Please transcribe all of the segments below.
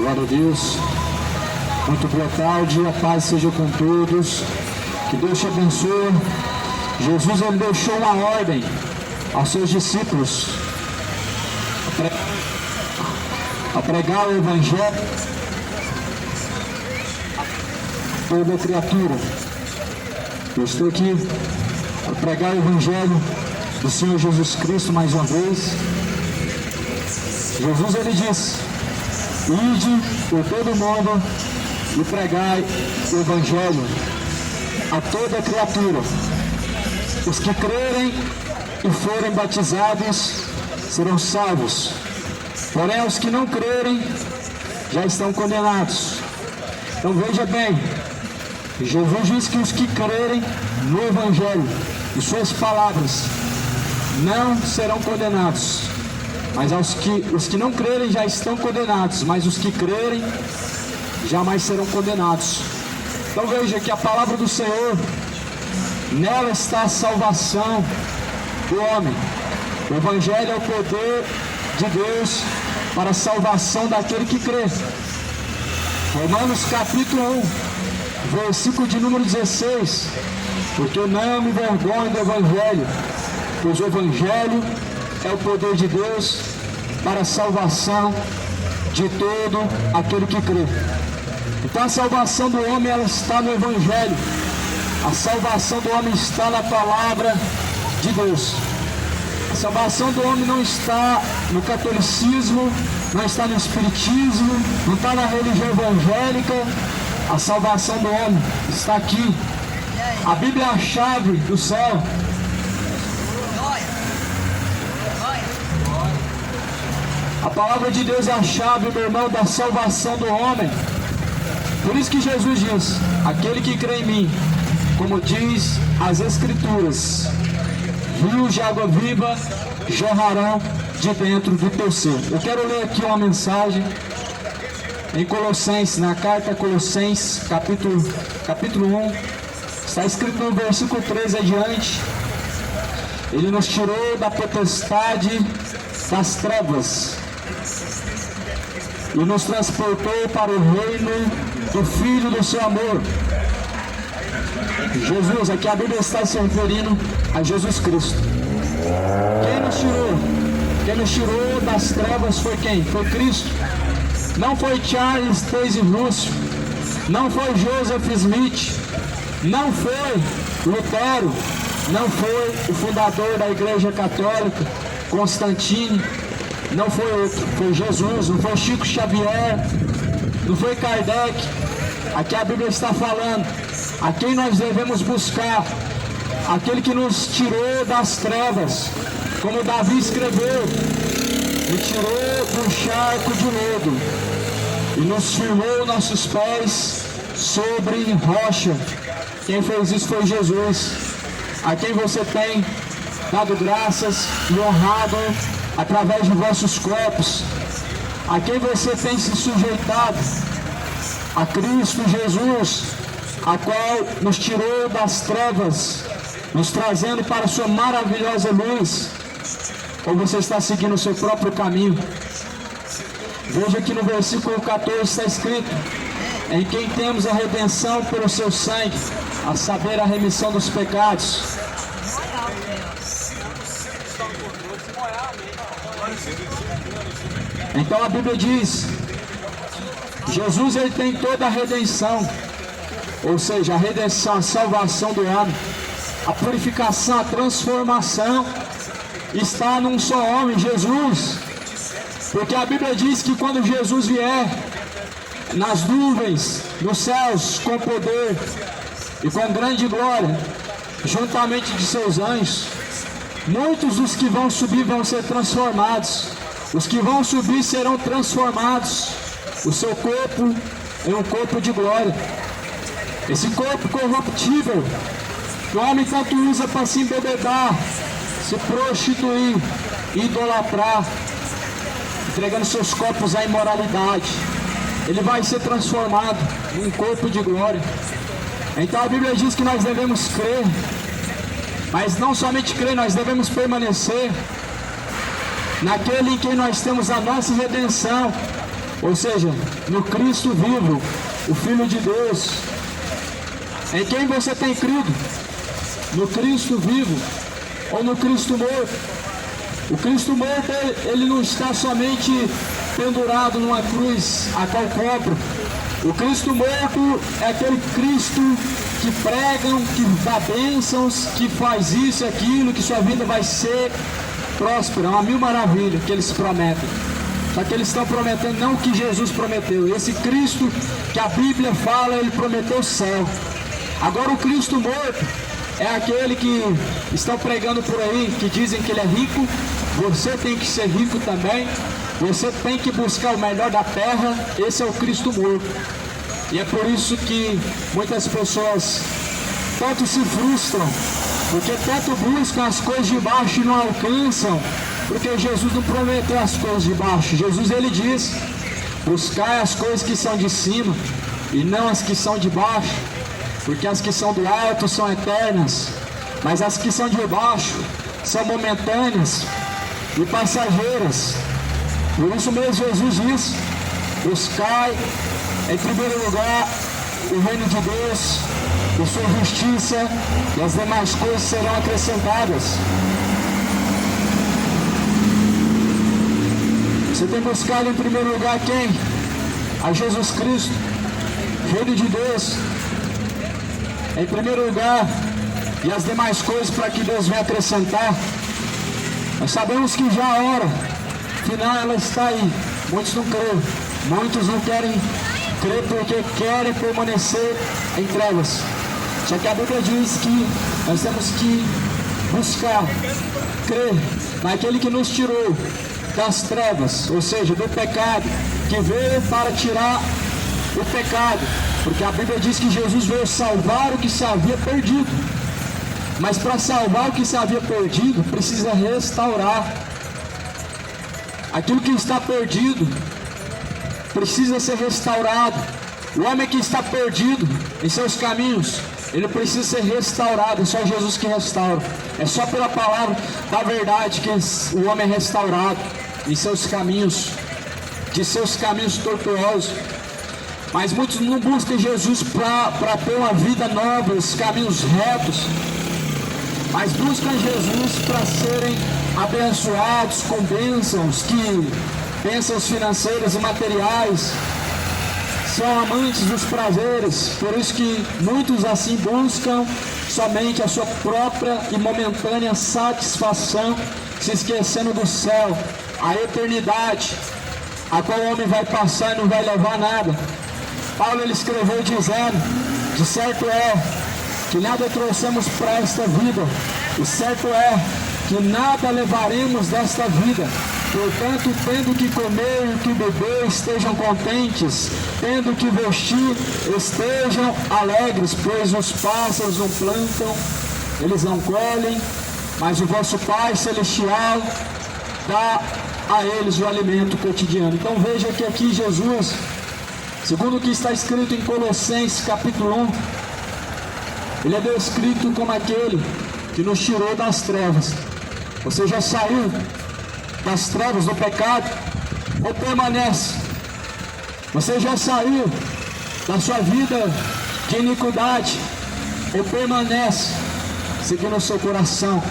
Glória a Deus. Muito boa tarde, a paz seja com todos. Que Deus te abençoe. Jesus ele deixou uma ordem aos seus discípulos a pregar o Evangelho a toda criatura. Eu estou aqui para pregar o Evangelho do Senhor Jesus Cristo mais uma vez. Jesus ele disse: ide por todo mundo e pregai o Evangelho a toda criatura. Os que crerem e forem batizados serão salvos, porém os que não crerem já estão condenados. Então veja bem, Jesus diz que os que crerem no Evangelho e suas palavras não serão condenados, mas os que não crerem já estão condenados, mas os que crerem jamais serão condenados. Então veja que a palavra do Senhor, nela está a salvação do homem. O Evangelho é o poder de Deus para a salvação daquele que crê. Romanos capítulo 1, versículo de número 16: porque não me envergonho do Evangelho, pois o Evangelho é o poder de Deus para a salvação de todo aquele que crê. Então a salvação do homem ela está no Evangelho. A salvação do homem está na palavra de Deus. A salvação do homem não está no catolicismo, não está no espiritismo, não está na religião evangélica. A salvação do homem está aqui. A Bíblia é a chave do céu. A palavra de Deus é a chave, meu irmão, da salvação do homem. Por isso que Jesus diz: aquele que crê em mim, como diz as Escrituras, rios de água viva jorrarão de dentro do teu ser. Eu quero ler aqui uma mensagem em Colossenses, na carta a Colossenses, capítulo 1, está escrito no versículo 13 adiante: ele nos tirou da potestade das trevas e nos transportou para o reino do Filho do seu amor. Jesus, aqui a Bíblia está se referindo a Jesus Cristo. Quem nos tirou das trevas foi quem? Foi Cristo. Não foi Charles Taze Russell, não foi Joseph Smith, não foi Lutero, não foi o fundador da Igreja Católica, Constantino, não foi outro, foi Jesus. Não foi Chico Xavier, não foi Kardec. Aqui a Bíblia está falando a quem nós devemos buscar, aquele que nos tirou das trevas, como Davi escreveu: me tirou do charco de lodo e nos firmou nossos pés sobre rocha. Quem fez isso foi Jesus, a quem você tem dado graças e honrado através de vossos corpos, a quem você tem se sujeitado, a Cristo Jesus, a qual nos tirou das trevas, nos trazendo para a sua maravilhosa luz. Ou você está seguindo o seu próprio caminho? Veja que no versículo 14 está escrito: em quem temos a redenção pelo seu sangue, a saber, a remissão dos pecados. Então a Bíblia diz: Jesus ele tem toda a redenção, ou seja, a redenção, a salvação do homem, a purificação, a transformação está num só homem, Jesus. Porque a Bíblia diz que quando Jesus vier nas nuvens, nos céus, com poder e com grande glória, juntamente de seus anjos, muitos dos que vão subir vão ser transformados. Os que vão subir serão transformados, o seu corpo em um corpo de glória. Esse corpo corruptível que o homem tanto usa para se embebedar, se prostituir, idolatrar, entregando seus corpos à imoralidade, ele vai ser transformado em um corpo de glória. Então a Bíblia diz que nós devemos crer, mas não somente crer, nós devemos permanecer naquele em quem nós temos a nossa redenção, ou seja, no Cristo vivo, o Filho de Deus. Em quem você tem crido? No Cristo vivo ou no Cristo morto? O Cristo morto, ele não está somente pendurado numa cruz a qual cobra. O Cristo morto é aquele Cristo que pregam, que dá bênçãos, que faz isso e aquilo, que sua vida vai ser próspera, uma mil maravilhas que eles prometem. Só que eles estão prometendo não o que Jesus prometeu. Esse Cristo que a Bíblia fala, ele prometeu o céu. Agora o Cristo morto é aquele que estão pregando por aí, que dizem que ele é rico. Você tem que ser rico também. Você tem que buscar o melhor da terra. Esse é o Cristo morto. E é por isso que muitas pessoas tanto se frustram, porque tanto buscam as coisas de baixo e não alcançam, porque Jesus não prometeu as coisas de baixo. Jesus, ele diz: buscai as coisas que são de cima e não as que são de baixo, porque as que são do alto são eternas, mas as que são de baixo são momentâneas e passageiras. Por isso mesmo Jesus diz: buscai em primeiro lugar o reino de Deus e sua justiça, e as demais coisas serão acrescentadas. Você tem buscado em primeiro lugar quem? A Jesus Cristo, Filho de Deus, em primeiro lugar, e as demais coisas para que Deus venha acrescentar. Nós sabemos que já a hora final ela está aí. Muitos não creem, muitos não querem crer porque querem permanecer em trevas. Só que a Bíblia diz que nós temos que buscar, crer naquele que nos tirou das trevas, ou seja, do pecado, que veio para tirar o pecado, porque a Bíblia diz que Jesus veio salvar o que se havia perdido. Mas para salvar o que se havia perdido, precisa restaurar. Aquilo que está perdido precisa ser restaurado. O homem que está perdido em seus caminhos, ele precisa ser restaurado. É só Jesus que restaura. É só pela palavra da verdade que o homem é restaurado em seus caminhos, de seus caminhos tortuosos. Mas muitos não buscam Jesus para ter uma vida nova, os caminhos retos, mas buscam Jesus para serem abençoados com bênçãos financeiras e materiais. São amantes dos prazeres, por isso que muitos assim buscam somente a sua própria e momentânea satisfação, se esquecendo do céu, a eternidade, a qual o homem vai passar e não vai levar nada. Paulo ele escreveu dizendo: de certo é que nada trouxemos para esta vida, e certo é que nada levaremos desta vida. Portanto, tendo que comer e que beber, estejam contentes, tendo que vestir, estejam alegres, pois os pássaros não plantam, eles não colhem, mas o vosso Pai Celestial dá a eles o alimento cotidiano. Então veja que aqui Jesus, segundo o que está escrito em Colossenses capítulo 1, ele é descrito como aquele que nos tirou das trevas. Você já saiu das trevas do pecado ou permanece? Você já saiu da sua vida de iniquidade ou permanece seguindo o seu coração?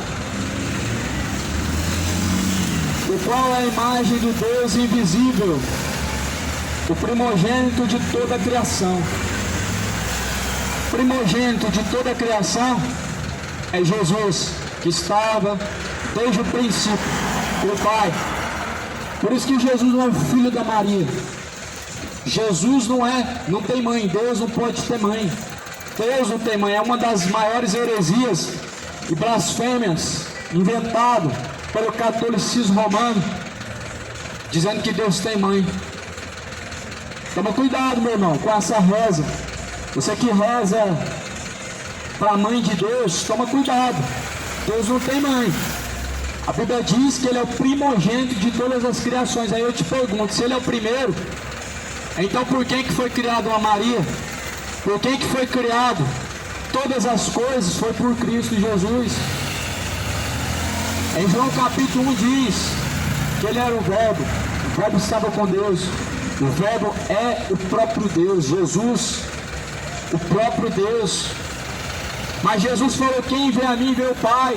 O qual é a imagem do Deus invisível, o primogênito de toda a criação. Primogênito de toda a criação é Jesus, que estava desde o princípio com o Pai. Por isso que Jesus não é o filho da Maria. Jesus não tem mãe. Deus não pode ter mãe. Deus não tem mãe. É uma das maiores heresias e blasfêmias inventado pelo catolicismo romano, dizendo que Deus tem mãe. Toma cuidado, meu irmão, com essa reza. Você que reza para a mãe de Deus, toma cuidado. Deus não tem mãe. A Bíblia diz que ele é o primogênito de todas as criações. Aí eu te pergunto, se ele é o primeiro, então por que foi criado uma Maria? Por que foi criado todas as coisas? Foi por Cristo Jesus. Em João capítulo 1 diz que ele era o O Verbo estava com Deus. O Verbo é o próprio Deus, Jesus, o próprio Deus. Mas Jesus falou: quem vê a mim vê o Pai.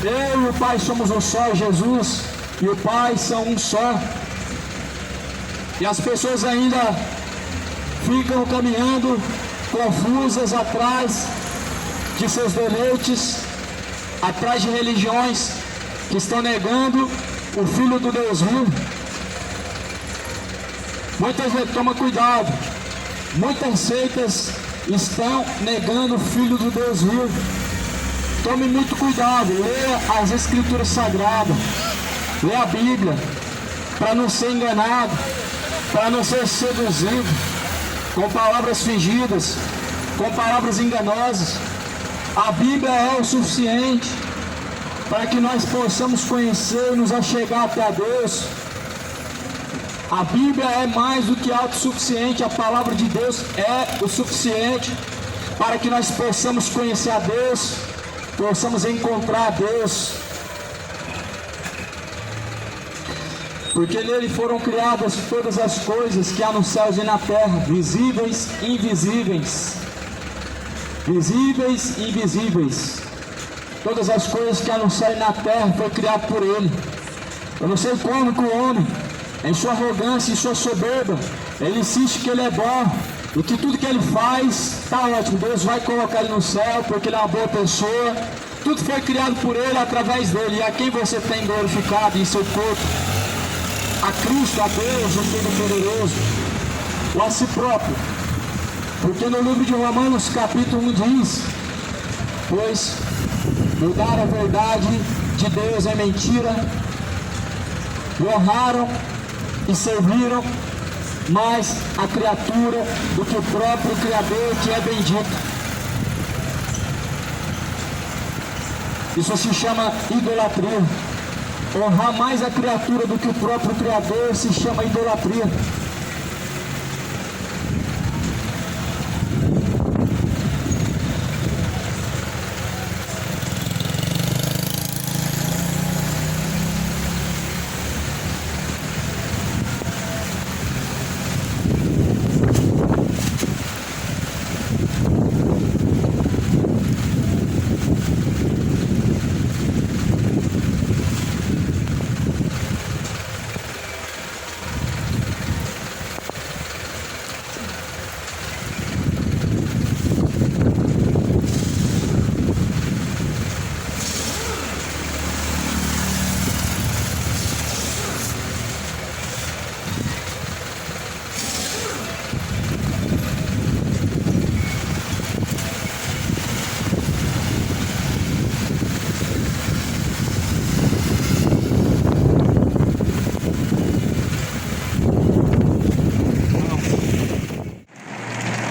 Eu e o Pai somos um só. Jesus e o Pai são um só. E as pessoas ainda ficam caminhando confusas atrás de seus deleites, atrás de religiões que estão negando o Filho do Deus vivo. Muitas vezes, toma cuidado, muitas seitas estão negando o Filho do Deus vivo. Tome muito cuidado, leia as Escrituras Sagradas, leia a Bíblia, para não ser enganado, para não ser seduzido com palavras fingidas, com palavras enganosas. A Bíblia é o suficiente para que nós possamos conhecer e nos achegar até a Deus. A Bíblia é mais do que autossuficiente, a palavra de Deus é o suficiente para que nós possamos conhecer a Deus, possamos encontrar a Deus. Porque nele foram criadas todas as coisas que há nos céus e na terra, visíveis e invisíveis. Visíveis e invisíveis. Todas as coisas que há no céu e na terra foi criado por ele. Eu não sei como que o homem, em sua arrogância e sua soberba, ele insiste que ele é bom e que tudo que ele faz está ótimo. Deus vai colocar ele no céu porque ele é uma boa pessoa. Tudo foi criado por ele, através dele. E a quem você tem glorificado em seu corpo? A Cristo, a Deus, o Todo-Poderoso, ou a si próprio. Porque no livro de Romanos capítulo 1 diz: pois mudaram a verdade de Deus em mentira, e honraram e serviram mais a criatura do que o próprio Criador, que é bendito. Isso se chama idolatria. Honrar mais a criatura do que o próprio Criador se chama idolatria.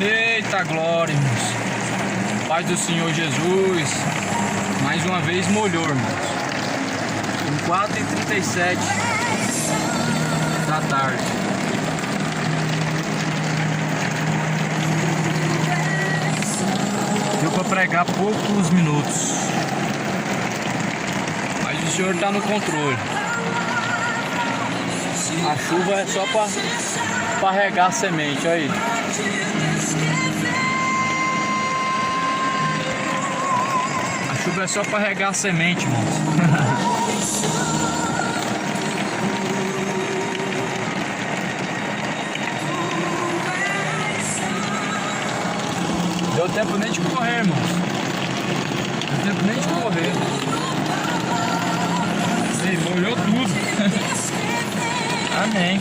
Eita glória, irmãos. Paz do Senhor Jesus. Mais uma vez molhou, irmãos. Em 4h37 da tarde. Deu para pregar poucos minutos. Mas o Senhor está no controle. A chuva é só para regar a semente, olha aí. A chuva é só para regar a semente, irmãos. Deu tempo nem de correr, irmãos. Deu tempo nem de correr. Ei, molhou tudo. Amém.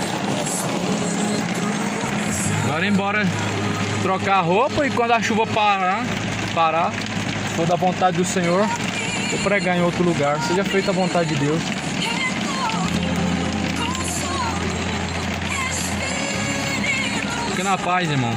Agora embora trocar a roupa e quando a chuva parar, se for da vontade do Senhor, vou pregar em outro lugar. Seja feita a vontade de Deus. Fique na paz, irmão.